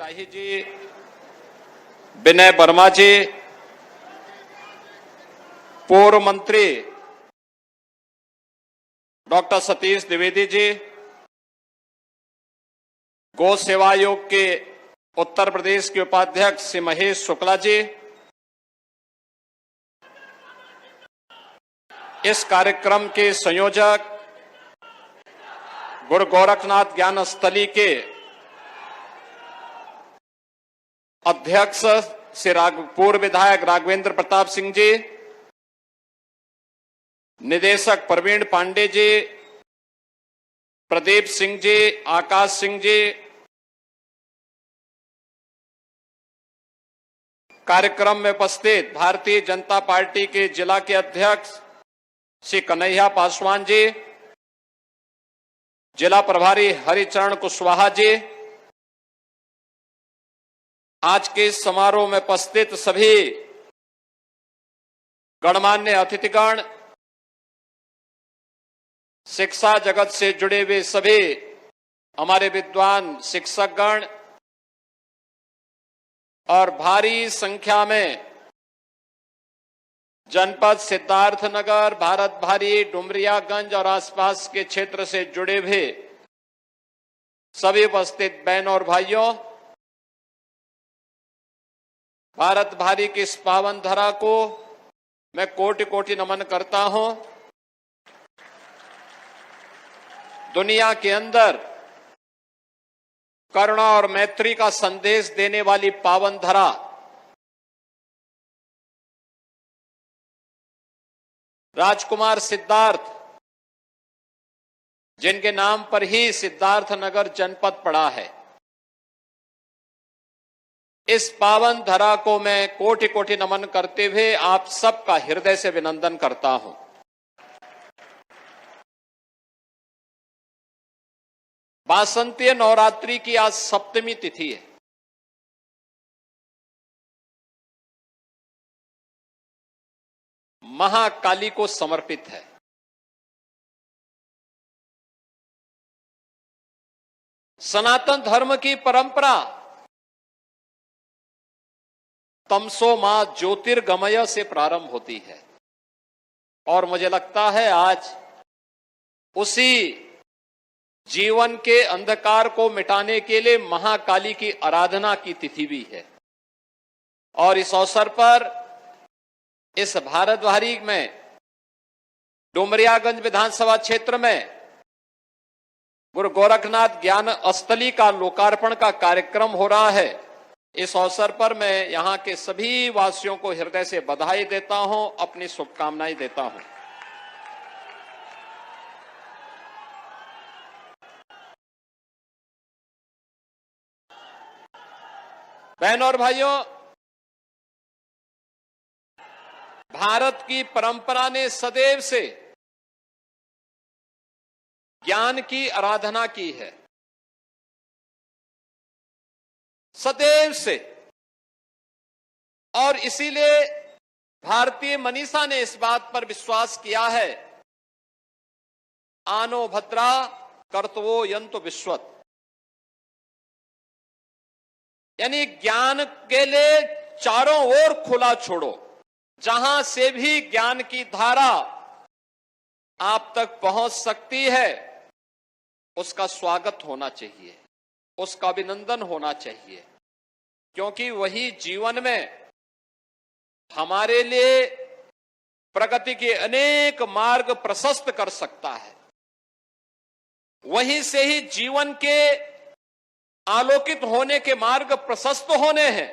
शाही जी, विनय वर्मा जी, पूर्व मंत्री डॉक्टर सतीश द्विवेदी जी, गौ सेवा आयोग के उत्तर प्रदेश के उपाध्यक्ष श्री महेश शुक्ला जी, इस कार्यक्रम के संयोजक गुरु गोरखनाथ ज्ञान स्थली के अध्यक्ष श्री पूर्व विधायक राघवेंद्र प्रताप सिंह जी, निदेशक प्रवीण पांडे जी, प्रदीप सिंह जी, आकाश सिंह जी, कार्यक्रम में उपस्थित भारतीय जनता पार्टी के जिला के अध्यक्ष श्री कन्हैया पासवान जी, जिला प्रभारी हरिचरण कुशवाहा जी, आज के इस समारोह में उपस्थित सभी गणमान्य अतिथिगण, शिक्षा जगत से जुड़े हुए सभी हमारे विद्वान शिक्षकगण और भारी संख्या में जनपद सिद्धार्थनगर, भारत भारी, डुमरियागंज और आसपास के क्षेत्र से जुड़े हुए सभी उपस्थित बहनों और भाइयों, भारत भारी की इस पावन धरा को मैं कोटि कोटि नमन करता हूं। दुनिया के अंदर करुणा और मैत्री का संदेश देने वाली पावन धरा राजकुमार सिद्धार्थ, जिनके नाम पर ही सिद्धार्थनगर जनपद पड़ा है, इस पावन धरा को मैं कोटि कोटि नमन करते हुए आप सबका हृदय से अभिनंदन करता हूं। वासंतीय नवरात्रि की आज सप्तमी तिथि है। महाकाली को समर्पित है। सनातन धर्म की परंपरा तमसो मां ज्योतिर्गमय से प्रारंभ होती है और मुझे लगता है आज उसी जीवन के अंधकार को मिटाने के लिए महाकाली की आराधना की तिथि भी है। और इस अवसर पर इस भारतवारी में डुमरियागंज विधानसभा क्षेत्र में गुरु गोरखनाथ ज्ञान स्थली का लोकार्पण का कार्यक्रम हो रहा है। इस अवसर पर मैं यहां के सभी वासियों को हृदय से बधाई देता हूं, अपनी शुभकामनाएं देता हूं। बहनों और भाइयों, भारत की परंपरा ने सदैव से ज्ञान की आराधना की है, सदैव से। और इसीलिए भारतीय मनीषा ने इस बात पर विश्वास किया है, आनो भद्रा कर्तवो यंतो विश्वत, यानी ज्ञान के लिए चारों ओर खुला छोड़ो। जहां से भी ज्ञान की धारा आप तक पहुंच सकती है, उसका स्वागत होना चाहिए, उसका अभिनंदन होना चाहिए, क्योंकि वही जीवन में हमारे लिए प्रगति के अनेक मार्ग प्रशस्त कर सकता है। वहीं से ही जीवन के आलोकित होने के मार्ग प्रशस्त होने हैं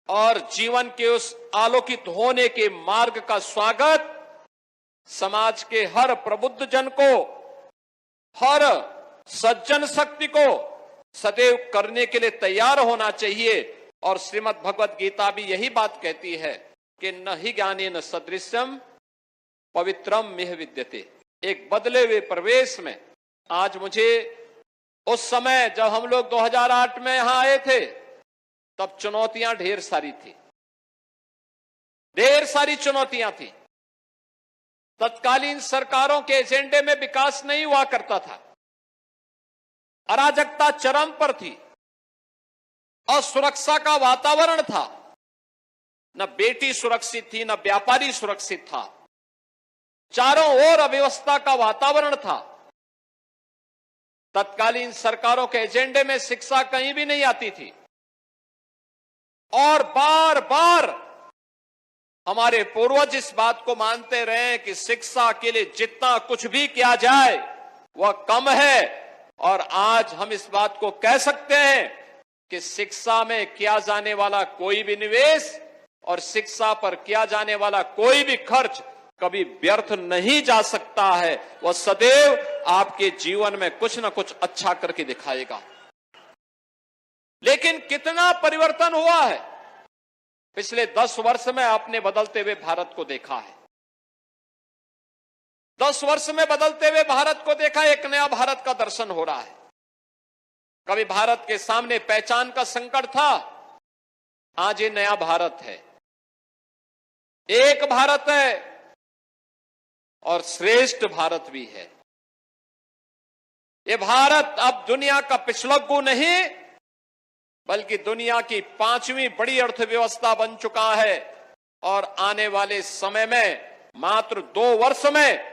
और जीवन के उस आलोकित होने के मार्ग का स्वागत समाज के हर प्रबुद्ध जन को, हर सज्जन शक्ति को सदैव करने के लिए तैयार होना चाहिए। और श्रीमद् भगवत गीता भी यही बात कहती है कि न ही ज्ञानेन सदृश्यम पवित्रम मिह विद्यते। एक बदले हुए प्रवेश में आज मुझे, उस समय जब हम लोग 2008 में यहां आए थे, तब चुनौतियां ढेर सारी थी, ढेर सारी चुनौतियां थी। तत्कालीन सरकारों के एजेंडे में विकास नहीं हुआ करता था, अराजकता चरम पर थी। असुरक्षा का वातावरण था। न बेटी सुरक्षित थी, न व्यापारी सुरक्षित था। चारों ओर अव्यवस्था का वातावरण था। तत्कालीन सरकारों के एजेंडे में शिक्षा कहीं भी नहीं आती थी और बार बार हमारे पूर्वज इस बात को मानते रहे कि शिक्षा के लिए जितना कुछ भी किया जाए वह कम है। और आज हम इस बात को कह सकते हैं कि शिक्षा में किया जाने वाला कोई भी निवेश और शिक्षा पर किया जाने वाला कोई भी खर्च कभी व्यर्थ नहीं जा सकता है। वह सदैव आपके जीवन में कुछ न कुछ अच्छा करके दिखाएगा। लेकिन कितना परिवर्तन हुआ है पिछले 10 वर्ष में आपने बदलते हुए भारत को देखा है। 10 वर्ष में बदलते हुए भारत को देखा, एक नया भारत का दर्शन हो रहा है। कभी भारत के सामने पहचान का संकट था, आज ये नया भारत है। एक भारत है और श्रेष्ठ भारत भी है। ये भारत अब दुनिया का पिछलग्गू नहीं बल्कि दुनिया की 5वीं बड़ी अर्थव्यवस्था बन चुका है और आने वाले समय में मात्र 2 वर्ष में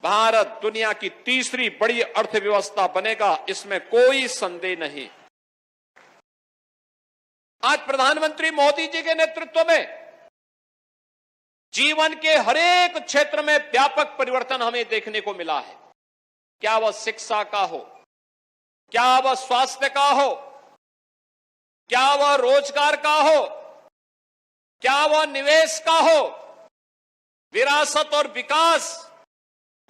भारत दुनिया की 3री बड़ी अर्थव्यवस्था बनेगा, इसमें कोई संदेह नहीं। आज प्रधानमंत्री मोदी जी के नेतृत्व में जीवन के हरेक क्षेत्र में व्यापक परिवर्तन हमें देखने को मिला है। क्या वह शिक्षा का हो, क्या वह स्वास्थ्य का हो, क्या वह रोजगार का हो, क्या वह निवेश का हो, विरासत और विकास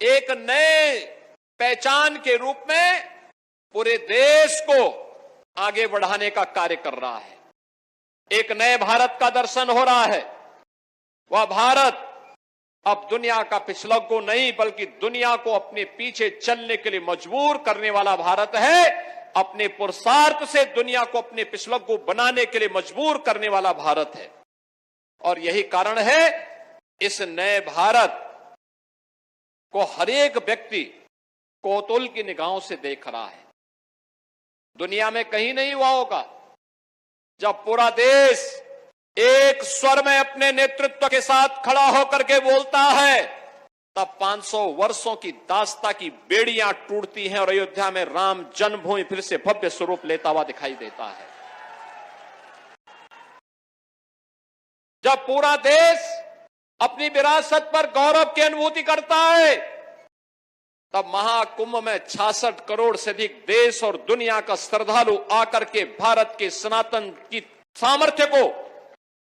एक नए पहचान के रूप में पूरे देश को आगे बढ़ाने का कार्य कर रहा है। एक नए भारत का दर्शन हो रहा है। वह भारत अब दुनिया का पिछलग्गू नहीं बल्कि दुनिया को अपने पीछे चलने के लिए मजबूर करने वाला भारत है। अपने पुरुषार्थ से दुनिया को अपने पिछलग्गू बनाने के लिए मजबूर करने वाला भारत है। और यही कारण है इस नए भारत को हर एक व्यक्ति कौतूहल की निगाहों से देख रहा है। दुनिया में कहीं नहीं हुआ होगा जब पूरा देश एक स्वर में अपने नेतृत्व के साथ खड़ा होकर के बोलता है, तब 500 वर्षों की दास्ता की बेड़ियां टूटती हैं और अयोध्या में राम जन्मभूमि फिर से भव्य स्वरूप लेता हुआ दिखाई देता है। जब पूरा देश अपनी विरासत पर गौरव की अनुभूति करता है, तब महाकुंभ में 66 करोड़ से अधिक देश और दुनिया का श्रद्धालु आकर के भारत के सनातन की सामर्थ्य को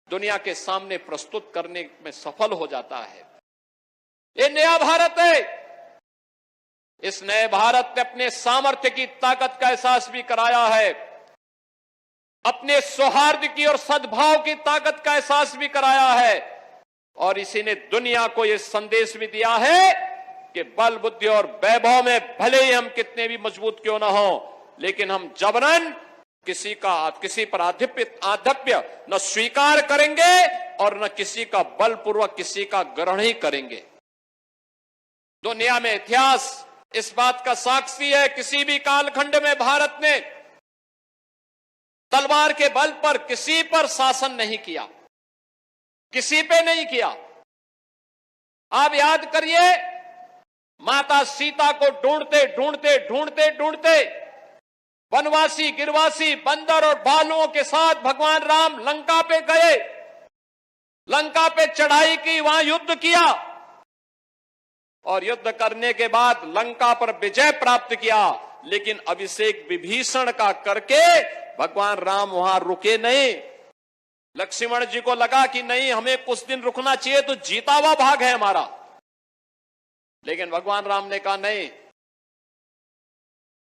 दुनिया के सामने प्रस्तुत करने में सफल हो जाता है। ये नया भारत है। इस नए भारत ने अपने सामर्थ्य की ताकत का एहसास भी कराया है, अपने सौहार्द की और सद्भाव की ताकत का एहसास भी कराया है और इसी ने दुनिया को यह संदेश भी दिया है कि बल बुद्धि और वैभव में भले ही हम कितने भी मजबूत क्यों न हो, लेकिन हम जबरन किसी पर आधिपत्य न स्वीकार करेंगे और न किसी का बलपूर्वक किसी का ग्रहण ही करेंगे। दुनिया में इतिहास इस बात का साक्षी है, किसी भी कालखंड में भारत ने तलवार के बल पर किसी पर शासन नहीं किया, किसी पे नहीं किया। आप याद करिए, माता सीता को ढूंढते ढूंढते ढूंढते ढूंढते वनवासी गिरवासी बंदर और भालुओं के साथ भगवान राम लंका पे गए, लंका पे चढ़ाई की, वहां युद्ध किया और युद्ध करने के बाद लंका पर विजय प्राप्त किया। लेकिन अभिषेक विभीषण का करके भगवान राम वहां रुके नहीं। लक्ष्मण जी को लगा कि नहीं, हमें कुछ दिन रुकना चाहिए, तो जीता हुआ भाग है हमारा। लेकिन भगवान राम ने कहा नहीं,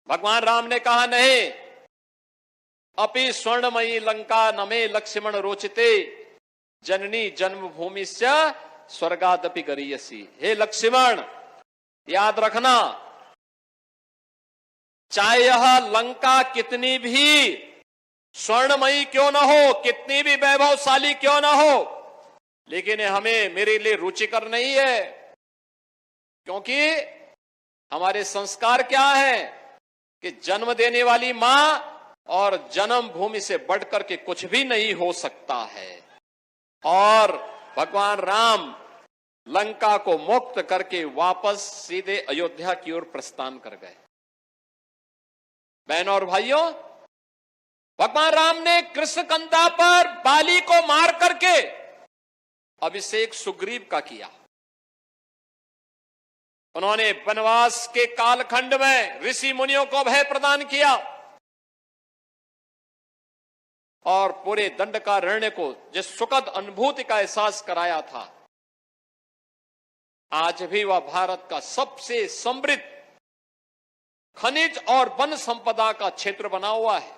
भगवान राम ने कहा नहीं, अपि स्वर्णमयी लंका नमे लक्ष्मण रोचते जननी जन्मभूमि से स्वर्गादपि गरीयसी। हे लक्ष्मण, याद रखना, चाहे यह लंका कितनी भी स्वर्णमयी क्यों ना हो, कितनी भी वैभवशाली क्यों ना हो, लेकिन हमें मेरे लिए रुचिकर नहीं है। क्योंकि हमारे संस्कार क्या है कि जन्म देने वाली मां और जन्मभूमि से बढ़कर के कुछ भी नहीं हो सकता है। और भगवान राम लंका को मुक्त करके वापस सीधे अयोध्या की ओर प्रस्थान कर गए। बहनों और भाइयों, भगवान राम ने कृष्णकंधा पर बाली को मार करके अभिषेक सुग्रीव का किया। उन्होंने वनवास के कालखंड में ऋषि मुनियों को अभय प्रदान किया और पूरे दंडकारण्य को जिस सुखद अनुभूति का एहसास कराया था, आज भी वह भारत का सबसे समृद्ध खनिज और वन संपदा का क्षेत्र बना हुआ है।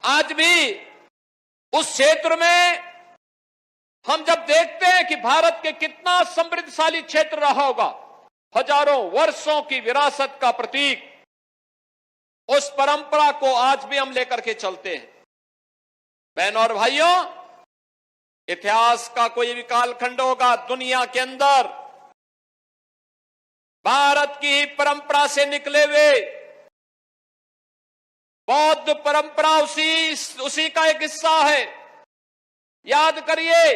आज भी उस क्षेत्र में हम जब देखते हैं कि भारत के कितना समृद्धशाली क्षेत्र रहा होगा, हजारों वर्षों की विरासत का प्रतीक, उस परंपरा को आज भी हम लेकर के चलते हैं। बहनों और भाइयों, इतिहास का कोई भी कालखंड होगा दुनिया के अंदर, भारत की परंपरा से निकले हुए बौद्ध परंपरा उसी का एक हिस्सा है। याद करिए,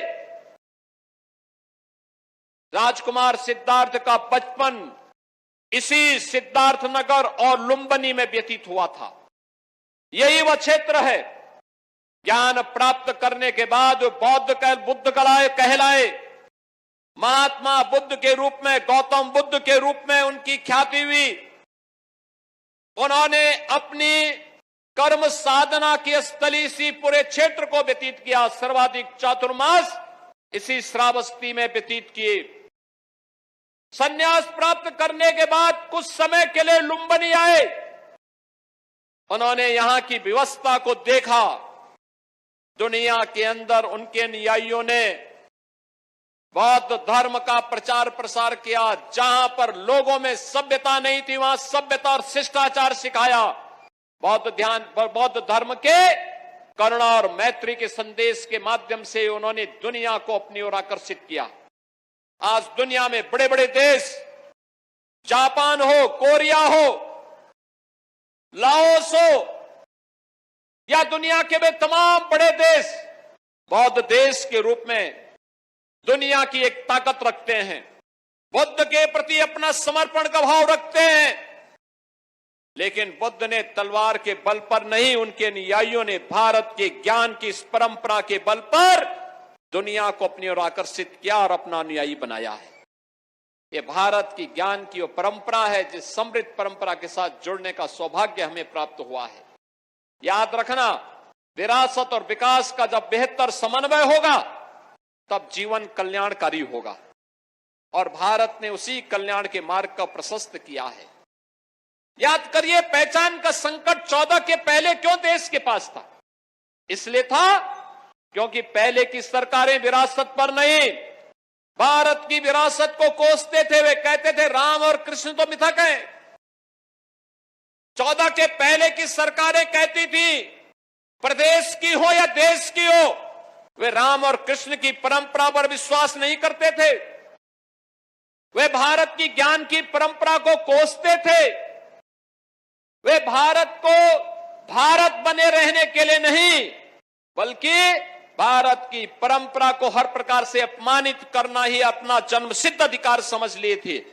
राजकुमार सिद्धार्थ का बचपन इसी सिद्धार्थ नगर और लुम्बिनी में व्यतीत हुआ था। यही वह क्षेत्र है। ज्ञान प्राप्त करने के बाद बुद्ध कहलाए। महात्मा बुद्ध के रूप में, गौतम बुद्ध के रूप में उनकी ख्याति हुई। उन्होंने अपनी कर्म साधना की स्थली इसी पूरे क्षेत्र को व्यतीत किया। सर्वाधिक चातुर्मास इसी श्रावस्ती में व्यतीत किए। संन्यास प्राप्त करने के बाद कुछ समय के लिए लुम्बिनी आए। उन्होंने यहां की व्यवस्था को देखा। दुनिया के अंदर उनके अनुयायियों ने बौद्ध धर्म का प्रचार प्रसार किया। जहां पर लोगों में सभ्यता नहीं थी, वहां सभ्यता और शिष्टाचार सिखाया। बौद्ध धर्म के करुणा और मैत्री के संदेश के माध्यम से उन्होंने दुनिया को अपनी ओर आकर्षित किया। आज दुनिया में बड़े बड़े देश, जापान हो, कोरिया हो, लाओस हो, या दुनिया के वे तमाम बड़े देश बौद्ध देश के रूप में दुनिया की एक ताकत रखते हैं। बुद्ध के प्रति अपना समर्पण का भाव रखते हैं। लेकिन बुद्ध ने तलवार के बल पर नहीं, उनके अनुयायियों ने भारत के ज्ञान की इस परंपरा के बल पर दुनिया को अपनी ओर आकर्षित किया और अपना अनुयायी बनाया है। ये भारत की ज्ञान की वो परंपरा है जिस समृद्ध परंपरा के साथ जुड़ने का सौभाग्य हमें प्राप्त हुआ है। याद रखना, विरासत और विकास का जब बेहतर समन्वय होगा तब जीवन कल्याणकारी होगा। और भारत ने उसी कल्याण के मार्ग का प्रशस्त किया है। याद करिए, पहचान का संकट 14 के पहले क्यों देश के पास था? इसलिए था क्योंकि पहले की सरकारें विरासत पर नहीं, भारत की विरासत को कोसते थे। वे कहते थे राम और कृष्ण तो मिथक हैं। 14 के पहले की सरकारें कहती थी, प्रदेश की हो या देश की हो, वे राम और कृष्ण की परंपरा पर विश्वास नहीं करते थे। वे भारत की ज्ञान की परंपरा को कोसते थे। वे भारत को भारत बने रहने के लिए नहीं, बल्कि भारत की परंपरा को हर प्रकार से अपमानित करना ही अपना जन्मसिद्ध अधिकार समझ लिए थे।